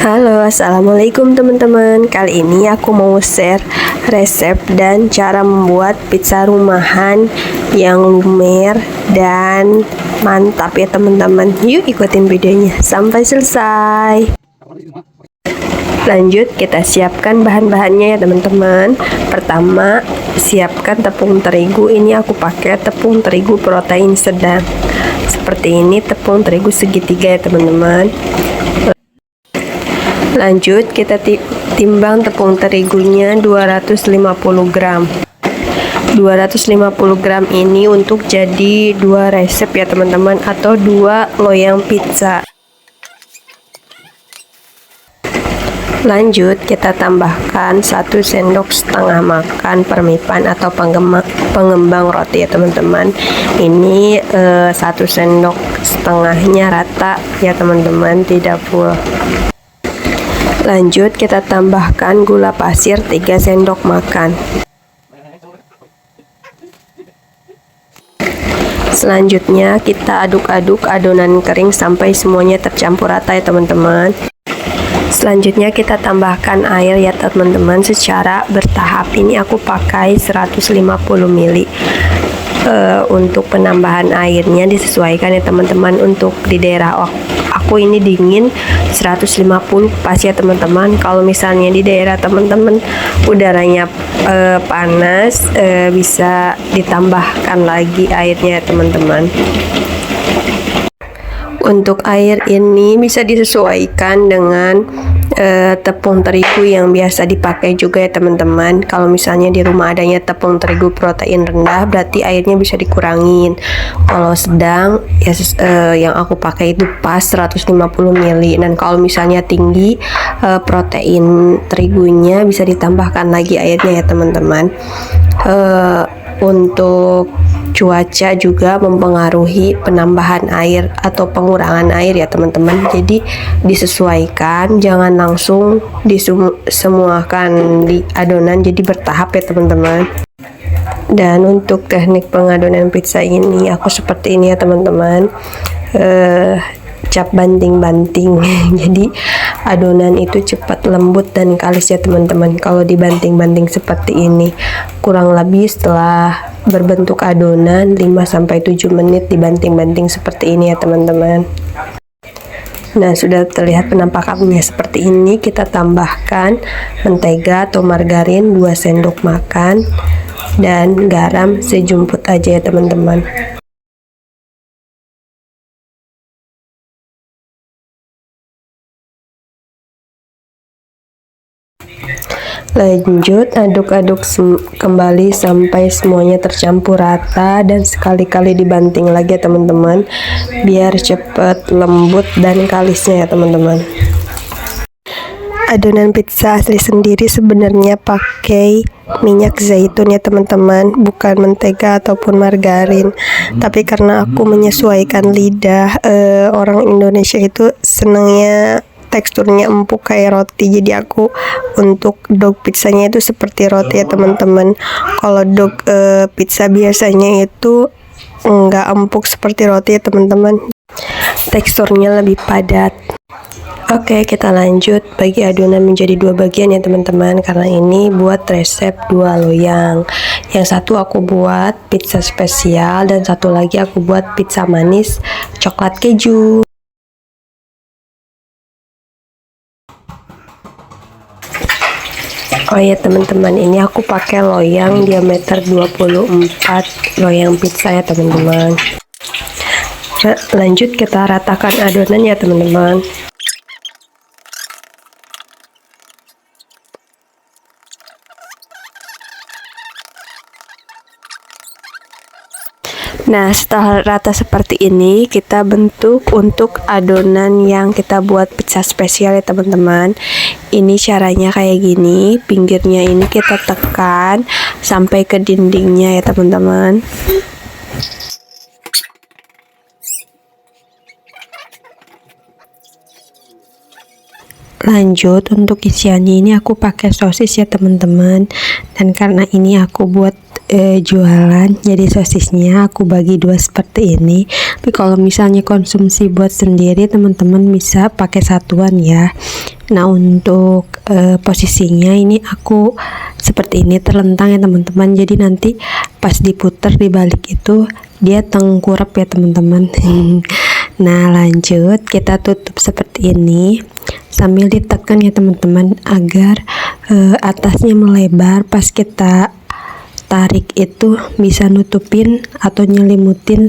Halo, assalamualaikum teman-teman. Kali ini aku mau share resep dan cara membuat pizza rumahan yang lumer dan mantap ya teman-teman. Yuk ikutin videonya sampai selesai. Lanjut, kita siapkan bahan-bahannya ya teman-teman. Pertama, siapkan tepung terigu. Ini aku pakai tepung terigu protein sedang. Seperti ini, tepung terigu segitiga ya teman-teman. Lanjut, kita timbang tepung terigunya 250 gram. 250 gram ini untuk jadi 2 resep ya teman-teman, atau 2 loyang pizza. Lanjut, kita tambahkan 1 sendok setengah makan permipan atau pengembang roti ya teman-teman. Ini 1 sendok setengahnya rata ya teman-teman, tidak full. Lanjut, kita tambahkan gula pasir 3 sendok makan. Selanjutnya kita aduk-aduk adonan kering sampai semuanya tercampur rata ya teman-teman. Selanjutnya kita tambahkan air ya teman-teman secara bertahap. Ini aku pakai 150 ml. Untuk penambahan airnya disesuaikan ya teman-teman. Untuk di daerah aku ini dingin 150 pas ya teman-teman. Kalau misalnya di daerah teman-teman udaranya panas, bisa ditambahkan lagi airnya ya teman-teman. Untuk air ini bisa disesuaikan dengan tepung terigu yang biasa dipakai juga ya teman-teman. Kalau misalnya di rumah adanya tepung terigu protein rendah, berarti airnya bisa dikurangin. Kalau sedang ya yang aku pakai itu pas 150 ml. Dan kalau misalnya tinggi protein terigunya, bisa ditambahkan lagi airnya ya teman-teman. Untuk cuaca juga mempengaruhi penambahan air atau pengurangan air ya teman-teman. Jadi disesuaikan, jangan langsung disemuakan di adonan, jadi bertahap ya teman-teman. Dan untuk teknik pengadonan pizza ini aku seperti ini ya teman-teman, cap banting-banting. Jadi adonan itu cepat lembut dan kalis ya teman-teman kalau dibanting-banting seperti ini. Kurang lebih setelah berbentuk adonan 5-7 menit dibanting-banting seperti ini ya teman-teman. Nah, sudah terlihat penampakannya seperti ini. Kita tambahkan mentega atau margarin 2 sendok makan dan garam sejumput aja ya teman-teman. Lanjut, aduk-aduk kembali sampai semuanya tercampur rata dan sekali-kali dibanting lagi ya teman-teman, biar cepat lembut dan kalisnya ya teman-teman. Adonan pizza asli sendiri sebenarnya pakai minyak zaitun ya teman-teman, bukan mentega ataupun margarin. Tapi karena aku menyesuaikan lidah, orang Indonesia itu senangnya teksturnya empuk kayak roti, jadi aku untuk dog pizzanya itu seperti roti ya teman-teman. Kalau dog pizza biasanya itu enggak empuk seperti roti ya teman-teman, teksturnya lebih padat. Oke, kita lanjut bagi adonan menjadi 2 bagian ya teman-teman, karena ini buat resep 2 loyang. Yang satu aku buat pizza spesial dan satu lagi aku buat pizza manis coklat keju. Oh ya teman-teman, ini aku pakai loyang diameter 24 loyang pizza ya teman-teman. Lanjut, kita ratakan adonan ya teman-teman. Nah, setelah rata seperti ini, kita bentuk untuk adonan yang kita buat pizza spesial ya teman-teman. Ini caranya kayak gini, pinggirnya ini kita tekan sampai ke dindingnya ya teman-teman. Lanjut, untuk isiannya ini aku pakai sosis ya teman-teman. Dan karena ini aku buat jualan, jadi sosisnya aku bagi 2 seperti ini. Tapi kalau misalnya konsumsi buat sendiri, teman-teman bisa pakai satuan ya. Nah, untuk posisinya ini aku seperti ini terlentang ya teman-teman. Jadi nanti pas diputer dibalik itu dia tengkurap ya teman-teman. Nah, lanjut kita tutup seperti ini sambil ditekan ya teman-teman agar atasnya melebar. Pas kita tarik itu bisa nutupin atau nyelimutin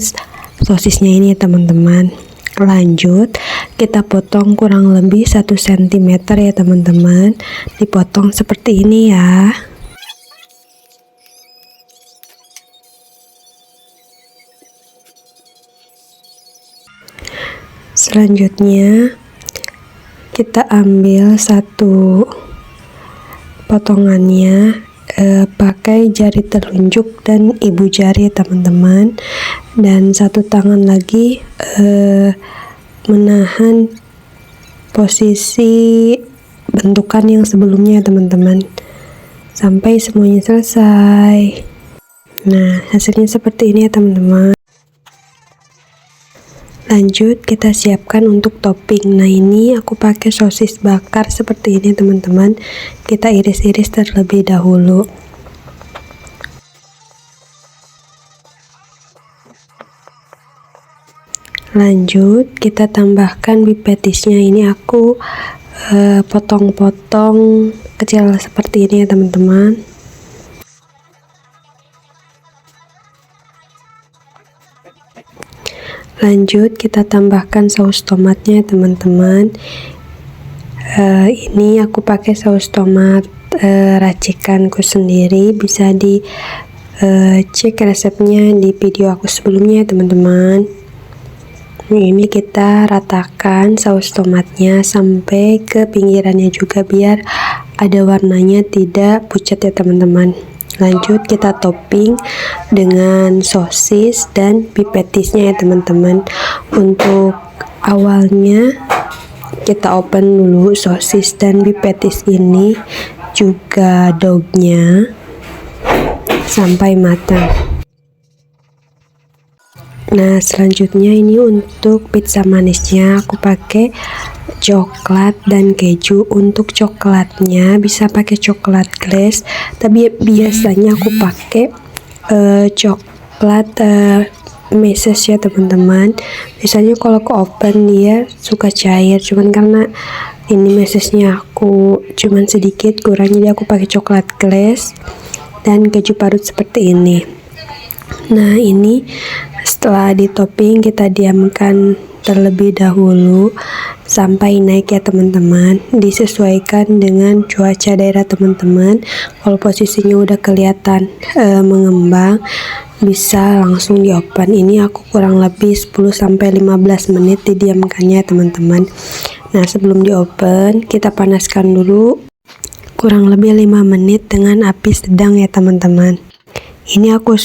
sosisnya ini ya teman-teman. Lanjut kita potong kurang lebih 1 cm ya teman-teman, dipotong seperti ini ya. Selanjutnya kita ambil satu potongannya pakai jari telunjuk dan ibu jari teman-teman, dan satu tangan lagi menahan posisi bentukan yang sebelumnya teman-teman sampai semuanya selesai. Nah, hasilnya seperti ini ya teman-teman. Lanjut kita siapkan untuk topping. Nah, ini aku pakai sosis bakar seperti ini teman-teman. Kita iris-iris terlebih dahulu. Lanjut kita tambahkan beef patty-nya. Ini aku potong-potong kecil seperti ini ya teman-teman. Lanjut kita tambahkan saus tomatnya teman-teman. Ini aku pakai saus tomat racikanku sendiri, bisa di cek resepnya di video aku sebelumnya teman-teman. Ini kita ratakan saus tomatnya sampai ke pinggirannya juga biar ada warnanya, tidak pucat ya teman-teman. Lanjut kita topping dengan sosis dan beef patty-nya ya teman-teman. Untuk awalnya kita open dulu sosis dan beef patty ini juga dognya sampai matang. Nah, selanjutnya ini untuk pizza manisnya aku pakai coklat dan keju. Untuk coklatnya bisa pakai coklat glaze, tapi biasanya aku pakai coklat meses ya teman-teman. Biasanya kalau ke oven dia suka cair, cuman karena ini mesesnya aku cuman sedikit kurang, jadi aku pakai coklat glaze dan keju parut seperti ini. Nah, ini setelah di topping kita diamkan terlebih dahulu sampai naik ya teman-teman. Disesuaikan dengan cuaca daerah teman-teman. Kalau posisinya udah kelihatan mengembang, bisa langsung di oven. Ini aku kurang lebih 10-15 menit didiamkannya teman-teman. Nah, sebelum di oven kita panaskan dulu kurang lebih 5 menit dengan api sedang ya teman-teman. Ini aku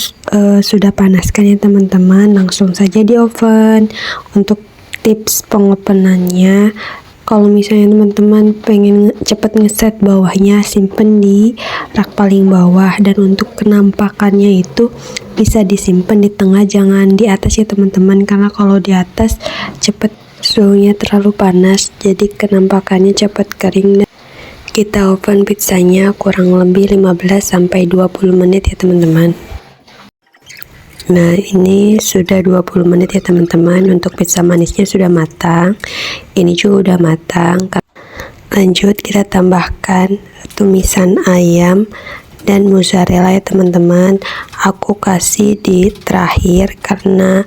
sudah panaskan ya teman-teman, langsung saja di oven. Untuk tips pengopenannya, kalau misalnya teman-teman pengen cepet ngeset bawahnya, simpen di rak paling bawah, dan untuk kenampakannya itu bisa disimpan di tengah, jangan di atas ya teman-teman, karena kalau di atas cepet suhunya terlalu panas, jadi kenampakannya cepet kering. Kita oven pizzanya kurang lebih 15-20 menit ya teman-teman. Nah, ini sudah 20 menit ya teman-teman. Untuk pizza manisnya sudah matang, ini juga udah matang. Lanjut kita tambahkan tumisan ayam dan mozzarella ya teman-teman. Aku kasih di terakhir karena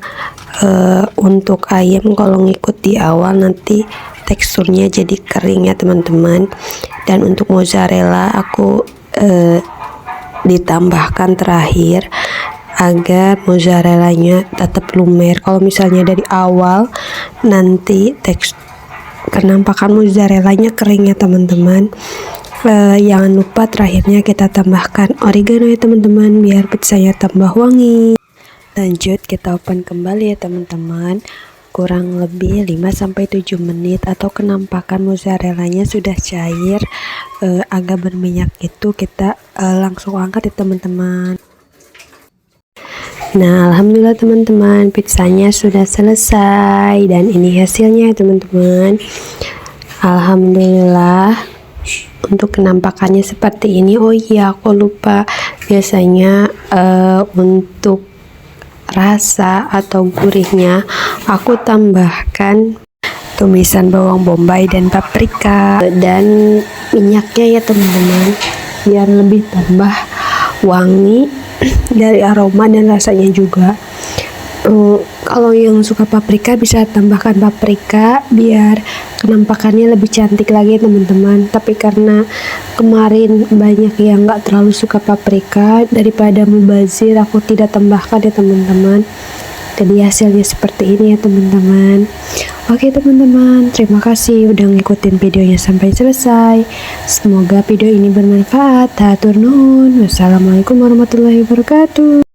untuk ayam kalau ngikut di awal nanti teksturnya jadi kering ya teman-teman. Dan untuk mozzarella aku ditambahkan terakhir agar mozzarellanya tetap lumer. Kalau misalnya dari awal nanti kenampakan mozzarellanya kering ya teman-teman. Jangan lupa terakhirnya kita tambahkan oregano ya teman-teman biar pizzanya tambah wangi. Lanjut kita open kembali ya teman-teman, kurang lebih 5-7 menit atau kenampakan mozzarellanya sudah cair, agak berminyak itu kita langsung angkat ya teman-teman. Nah, alhamdulillah teman-teman, pizzanya sudah selesai dan ini hasilnya ya teman-teman. Alhamdulillah untuk penampakannya seperti ini. Oh iya, aku lupa, biasanya untuk rasa atau gurihnya aku tambahkan tumisan bawang bombay dan paprika dan minyaknya ya teman-teman, biar lebih tambah wangi dari aroma dan rasanya juga. Kalau yang suka paprika bisa tambahkan paprika biar penampakannya lebih cantik lagi teman-teman. Tapi karena kemarin banyak yang nggak terlalu suka paprika, daripada mubazir aku tidak tambahkan ya teman-teman. Jadi hasilnya seperti ini ya teman-teman. Oke teman-teman, terima kasih udah ngikutin videonya sampai selesai. Semoga video ini bermanfaat. Hatur nuhun. Wassalamualaikum warahmatullahi wabarakatuh.